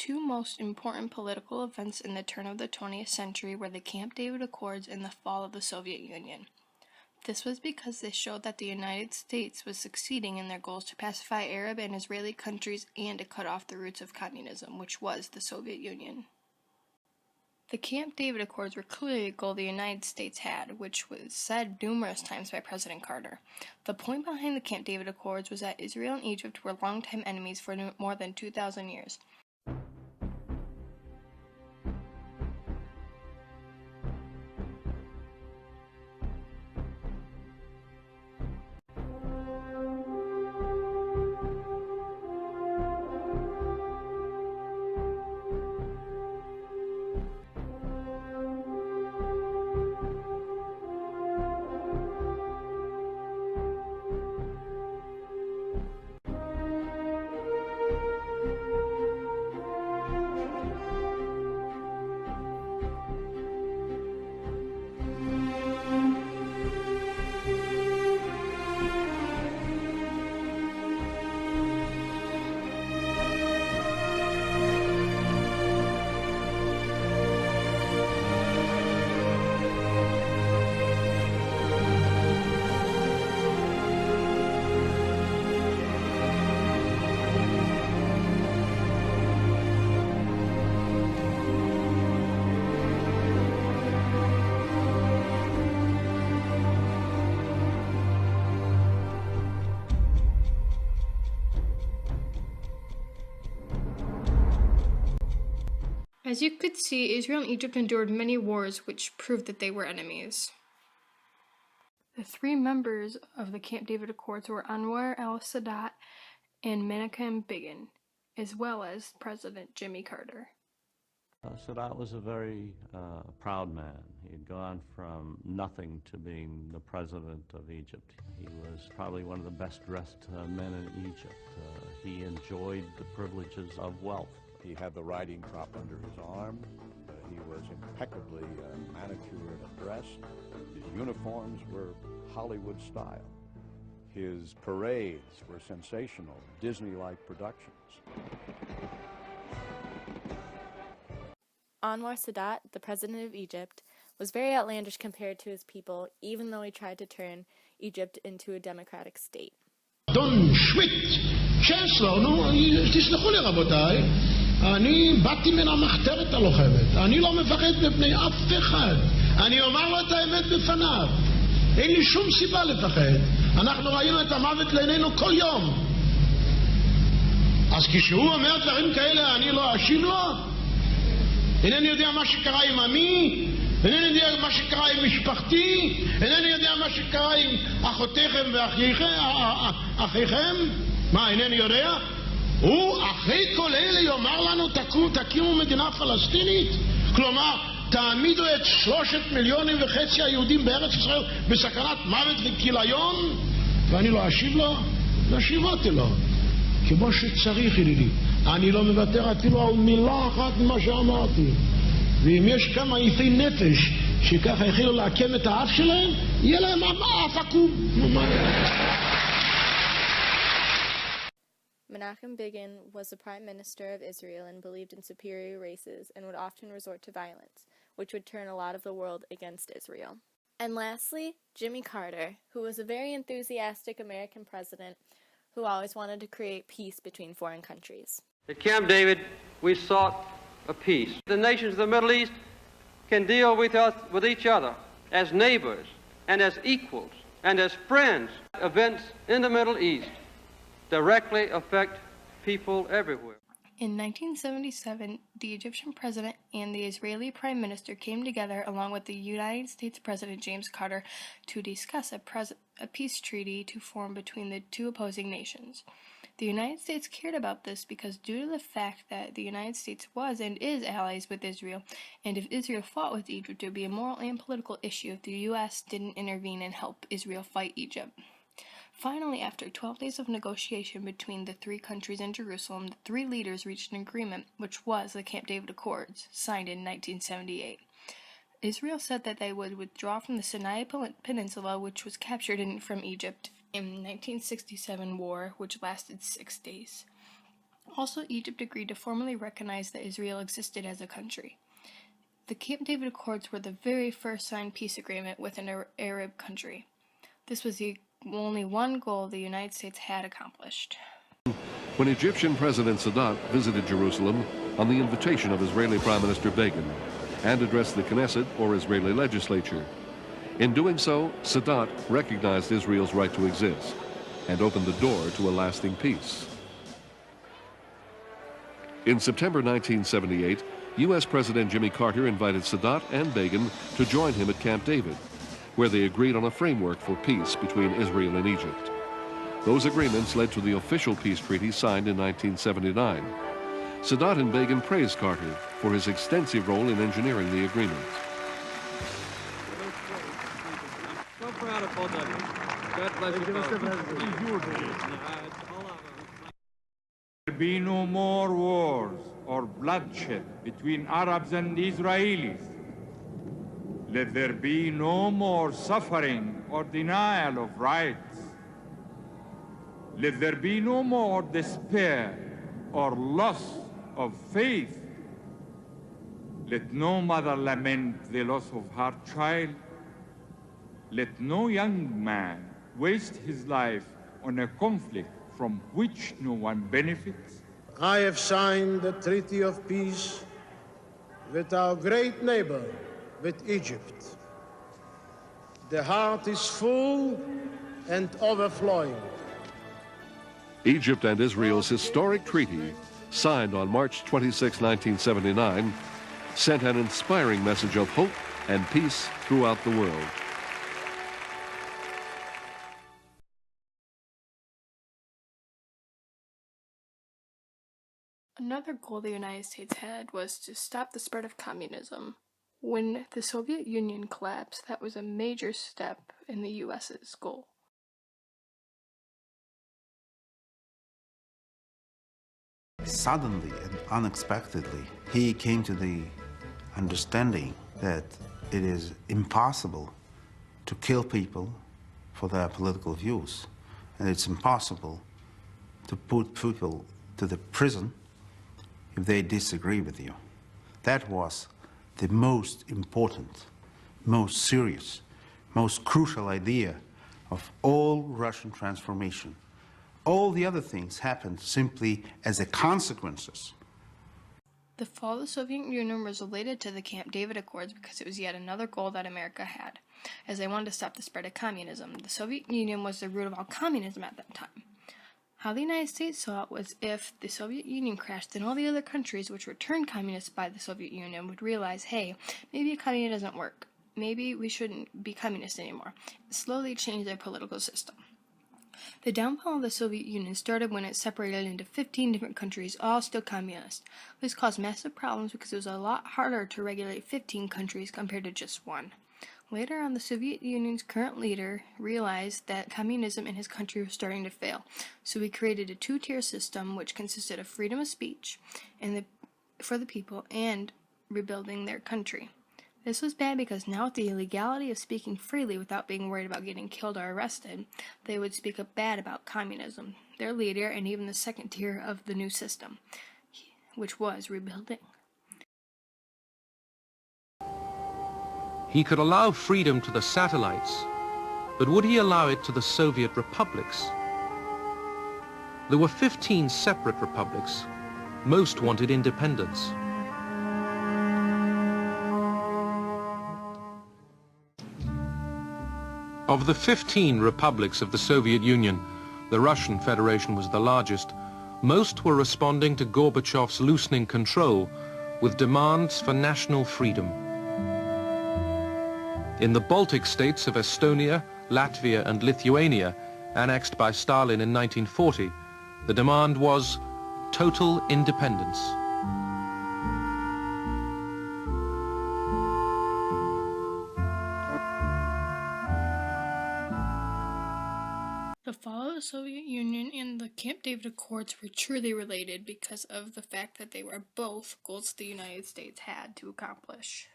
two most important political events in the turn of the 20th century were the Camp David Accords and the fall of the Soviet Union. This was because they showed that the United States was succeeding in their goals to pacify Arab and Israeli countries and to cut off the roots of communism, which was the Soviet Union. The Camp David Accords were clearly a goal the United States had, which was said numerous times by President Carter. The point behind the Camp David Accords was that Israel and Egypt were longtime enemies for more than 2,000 years. As you could see, Israel and Egypt endured many wars which proved that they were enemies. The three members of the Camp David Accords were Anwar al-Sadat and Menachem Begin, as well as President Jimmy Carter. Sadat was a very proud man. He had gone from nothing to being the president of Egypt. He was probably one of the best dressed men in Egypt. He enjoyed the privileges of wealth. He had the riding crop under his arm. He was impeccably manicured and dressed. His uniforms were Hollywood style. His parades were sensational, Disney-like productions. Anwar Sadat, the president of Egypt, was very outlandish compared to his people, even though he tried to turn Egypt into a democratic state. אדון שוויט, צ'נסלר, תסלחו לי רבותיי, אני באתי מן המחתרת הלוחמת, אני לא מפחד מפני אף אחד, אני אומר לו את האמת בפניו, אין לי שום סיבה לפחד, אנחנו ראינו את המוות לעינינו כל יום, אז כשהוא אומר דברים כאלה אני לא אשיב לו, אינני יודע מה שקרה עם עמי, אינני יודע מה שקרה עם משפחתי, אינני יודע מה שקרה עם אחותיכם ואחיכם, מה אינני יודע? הוא אחרי כל אלה יאמר לנו תקימו מדינה פלסטינית? כלומר, תעמידו את 3.5 מיליון היהודים בארץ ישראל בסכנת מוות וכיליון? ואני לא אשיב לו? לא שיבותי לו. כמו שצריך ידידי. אני לא מוותר אפילו על מילה אחת ממה שאמרתי. ואם יש כמה יפי נפש שככה החלו לעקם את האף שלהם, יהיה להם אף עקום. Menachem Begin was the prime minister of Israel and believed in superior races and would often resort to violence, which would turn a lot of the world against Israel. And lastly, Jimmy Carter, who was a very enthusiastic American president who always wanted to create peace between foreign countries. At Camp David, we sought a peace. The nations of the Middle East can deal with each other as neighbors and as equals and as friends. Events in the Middle East directly affect people everywhere. In 1977, the Egyptian president and the Israeli prime minister came together along with the United States President James Carter to discuss a peace treaty to form between the two opposing nations. The United States cared about this because due to the fact that the United States was and is allies with Israel, and if Israel fought with Egypt, it would be a moral and political issue if the U.S. didn't intervene and help Israel fight Egypt. Finally, after 12 days of negotiation between the three countries in Jerusalem, the three leaders reached an agreement, which was the Camp David Accords, signed in 1978. Israel said that they would withdraw from the Sinai Peninsula, which was captured from Egypt in the 1967 war, which lasted 6 days. Also, Egypt agreed to formally recognize that Israel existed as a country. The Camp David Accords were the very first signed peace agreement with an Arab country. This was the only one goal the United States had accomplished. When Egyptian President Sadat visited Jerusalem on the invitation of Israeli Prime Minister Begin and addressed the Knesset, or Israeli legislature. In doing so, Sadat recognized Israel's right to exist and opened the door to a lasting peace. In September 1978, U.S. President Jimmy Carter invited Sadat and Begin to join him at Camp David, where they agreed on a framework for peace between Israel and Egypt. Those agreements led to the official peace treaty signed in 1979. Sadat and Begin praised Carter for his extensive role in engineering the agreement. So proud of both of you. God bless you both. There be no more wars or bloodshed between Arabs and Israelis. Let there be no more suffering or denial of rights. Let there be no more despair or loss of faith. Let no mother lament the loss of her child. Let no young man waste his life on a conflict from which no one benefits. I have signed the Treaty of Peace with our great neighbor, with Egypt. The heart is full and overflowing. Egypt and Israel's historic treaty, signed on March 26, 1979, sent an inspiring message of hope and peace throughout the world. Another goal the United States had was to stop the spread of communism. When the Soviet Union collapsed, that was a major step in the US's goal. Suddenly and unexpectedly, he came to the understanding that it is impossible to kill people for their political views, and it's impossible to put people to the prison if they disagree with you. That was the most important, most serious, most crucial idea of all Russian transformation. All the other things happened simply as a consequences. The fall of the Soviet Union was related to the Camp David Accords because it was yet another goal that America had, as they wanted to stop the spread of communism. The Soviet Union was the root of all communism at that time. How the United States saw it was if the Soviet Union crashed, then all the other countries which were turned communist by the Soviet Union would realize, hey, maybe a communism doesn't work. Maybe we shouldn't be communist anymore. Slowly change their political system. The downfall of the Soviet Union started when it separated into 15 different countries, all still communist. This caused massive problems because it was a lot harder to regulate 15 countries compared to just one. Later on, the Soviet Union's current leader realized that communism in his country was starting to fail, so he created a two-tier system which consisted of freedom of speech for the people and rebuilding their country. This was bad because now with the illegality of speaking freely without being worried about getting killed or arrested, they would speak up bad about communism, their leader, and even the second tier of the new system, which was rebuilding. He could allow freedom to the satellites, but would he allow it to the Soviet republics? There were 15 separate republics. Most wanted independence. Of the 15 republics of the Soviet Union, the Russian Federation was the largest. Most were responding to Gorbachev's loosening control with demands for national freedom. In the Baltic states of Estonia, Latvia and Lithuania, annexed by Stalin in 1940, the demand was total independence. The fall of the Soviet Union and the Camp David Accords were truly related because of the fact that they were both goals the United States had to accomplish.